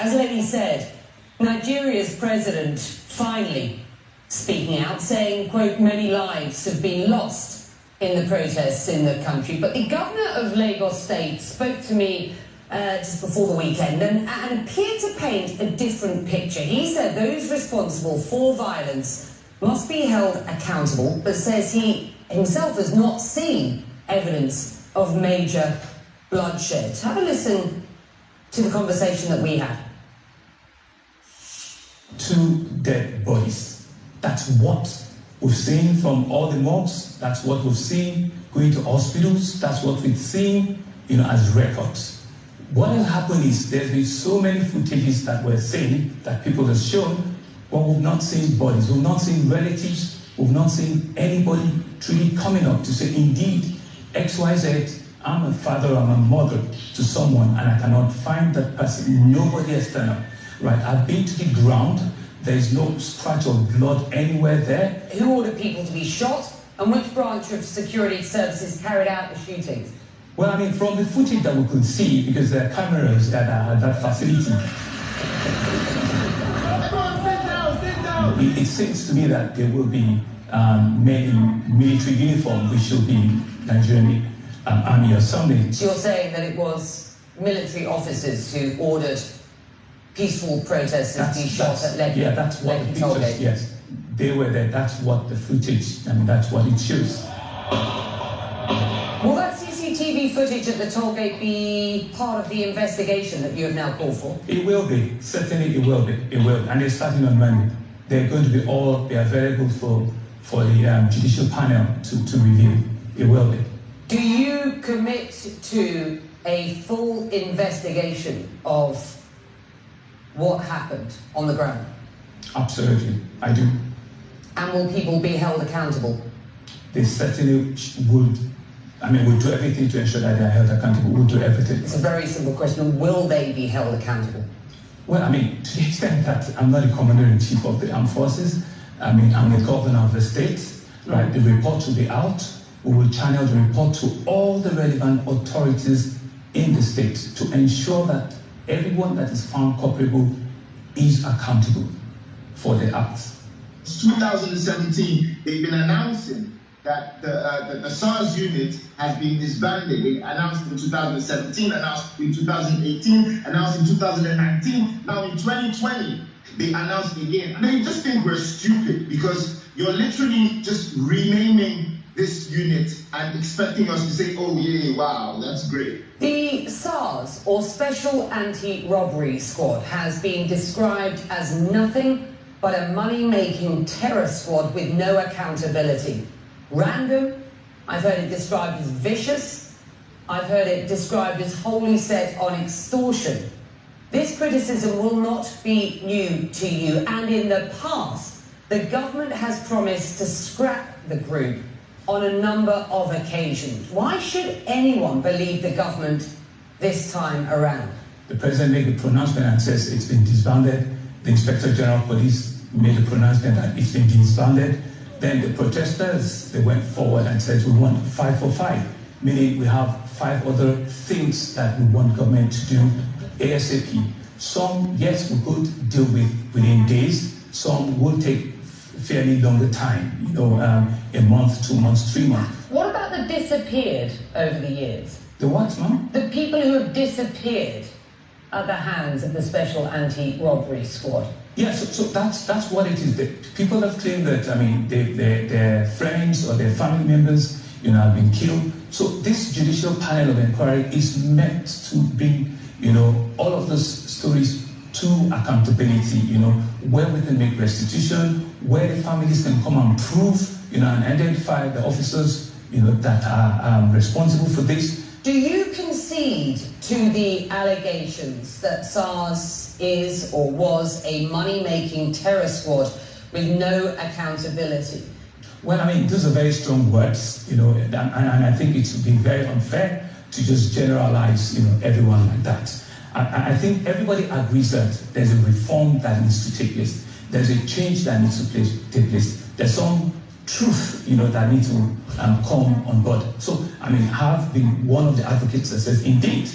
As Lenny said, Nigeria's president finally speaking out, saying, quote, many lives have been lost in the protests in the country. But the governor of Lagos State spoke to me just before the weekend and appeared to paint a different picture. He said those responsible for violence must be held accountable, but says he himself has not seen evidence of major bloodshed. Have a listen to the conversation that we had. 2 dead bodies. That's what we've seen from all the mobs. That's what we've seen going to hospitals. That's what we've seen, as records. What has happened is there's been so many footages that we're seeing, that people have shown, but we've not seen bodies. We've not seen relatives. We've not seen anybody truly coming up to say, indeed, XYZ, I'm a father, I'm a mother to someone, and I cannot find that person. Nobody has turned up. Right, I've been to the ground. There's no scratch of blood anywhere there. Who ordered people to be shot, and which branch of security services carried out the shootings? Well, I mean, from the footage that we could see, because there are cameras that are at that facility. Everyone sit down. It seems to me that there will be men in military uniform, which should be Nigerian Army or something. So you're saying that it was military officers who ordered peaceful protesters to be shot at Lekki? Yeah, that's what the pictures, yes. They were there. That's what the footage, that's what it shows. Will that CCTV footage at the toll gate be part of the investigation that you have now called for? It will be. Certainly it will be. It will. And they're starting on Monday. They're going to be available for the judicial panel to review. It will be. Do you commit to a full investigation of what happened on the ground? Absolutely, I do. And will people be held accountable? They certainly would. We'll do everything to ensure that they are held accountable. We'll do everything. It's a very simple question. Will they be held accountable? Well, to the extent that I'm not the commander-in-chief of the armed forces, I'm the governor of the state, right? The report will be out. We will channel the report to all the relevant authorities in the state to ensure that everyone that is found culpable is accountable for their acts. 2017, they've been announcing that the SARS unit has been disbanded. They announced in 2017, announced in 2018, announced in 2019, now in 2020, they announced again. And they just think we're stupid because you're literally just renaming this unit and expecting us to say, oh yeah, wow, that's great. The SARS, or Special Anti-Robbery Squad, has been described as nothing but a money-making terror squad with no accountability. Random, I've heard it described as vicious, I've heard it described as wholly set on extortion. This criticism will not be new to you, and in the past, the government has promised to scrap the group on a number of occasions. Why should anyone believe the government this time around? The president made a pronouncement and says it's been disbanded. The Inspector General of Police made a pronouncement that it's been disbanded. Then the protesters, they went forward and said we want 5 for 5, meaning we have 5 other things that we want government to do ASAP. Some, yes, we could deal with within days. Some will take fairly longer time, a month, 2 months, 3 months. What about the disappeared over the years? The what, ma'am? The people who have disappeared at the hands of the Special Anti-Robbery Squad. Yeah, so that's what it is. People have claimed that, their friends or their family members, have been killed. So this judicial panel of inquiry is meant to bring, all of those stories to accountability, where we can make restitution, where the families can come and prove, and identify the officers, that are responsible for this. Do you concede to the allegations that SARS is or was a money-making terror squad with no accountability? Well, those are very strong words, and I think it would be very unfair to just generalize, everyone like that. I think everybody agrees that there's a reform that needs to take place. There's a change that needs to take place. There's some truth, that needs to come on board. So, I have been one of the advocates that says, indeed,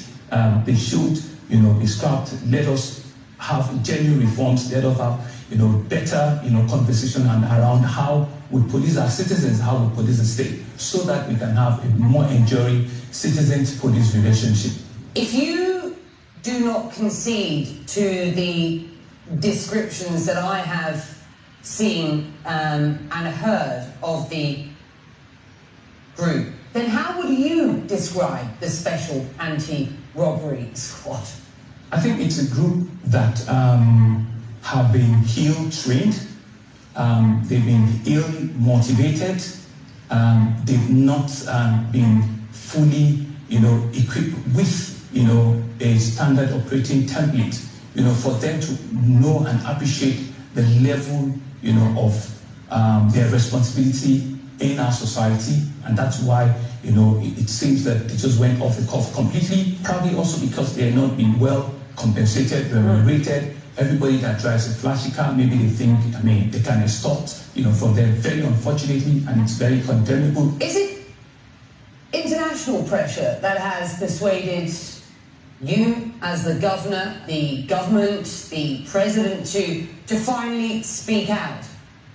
they should, be scrapped. Let us have genuine reforms. Let us have, better, conversation around how we police our citizens, how we police the state, so that we can have a more enduring citizen-to-police relationship. If you do not concede to the descriptions that I have seen and heard of the group, then how would you describe the Special Anti-Robbery Squad? I think it's a group that have been ill-trained, they've been ill-motivated, they've not been fully, equipped with, a standard operating template, for them to know and appreciate the level, of their responsibility in our society, and that's why, it seems that they just went off the cuff completely, probably also because they are not being well compensated, remunerated. Everybody that drives a flashy car, maybe they think, they can extort, from them, very unfortunately, and it's very condemnable. Is it international pressure that has persuaded you as the governor, the government, the president to finally speak out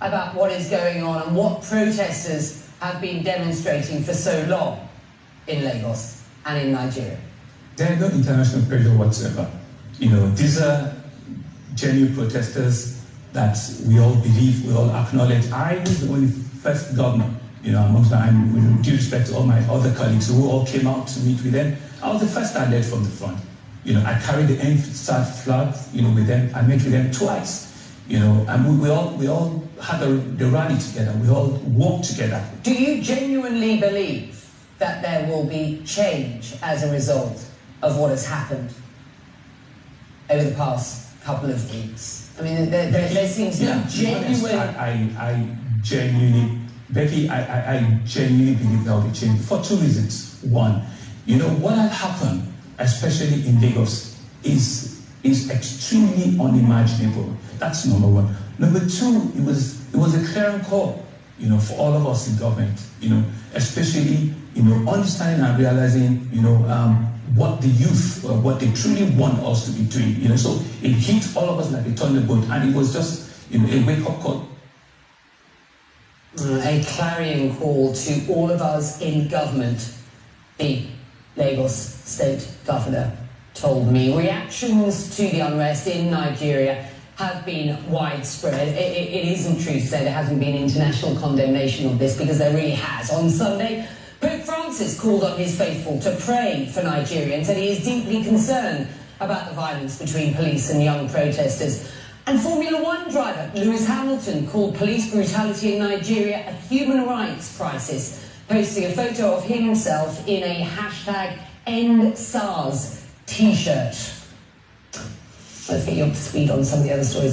about what is going on and what protesters have been demonstrating for so long in Lagos and in Nigeria? There is no international pressure whatsoever. These are genuine protesters that we all believe, we all acknowledge. I was the only first governor, amongst them, with due respect to all my other colleagues who all came out to meet with them. I was the first that led from the front. I carried the NSAD flag, with them. I met with them twice, and we all had the rally together. We all walked together. Do you genuinely believe that there will be change as a result of what has happened over the past couple of weeks? I mean, there seems to be genuine... I genuinely, Becky, I genuinely believe there will be change for two reasons. One, what had happened, especially in Lagos, is extremely unimaginable. That's number one. Number two, it was a clear call, for all of us in government, especially, understanding and realizing, what the youth, what they truly want us to be doing, so it hit all of us like a thunderbolt, and it was just, a wake-up call. A clarion call to all of us in government, the Lagos State Governor told me. Reactions to the unrest in Nigeria have been widespread. It isn't true to say there hasn't been international condemnation of this, because there really has. On Sunday, Pope Francis called on his faithful to pray for Nigeria and said he is deeply concerned about the violence between police and young protesters. And Formula One driver Lewis Hamilton called police brutality in Nigeria a human rights crisis, posting a photo of himself in a #EndSARS t-shirt. Let's get you up to speed on some of the other stories.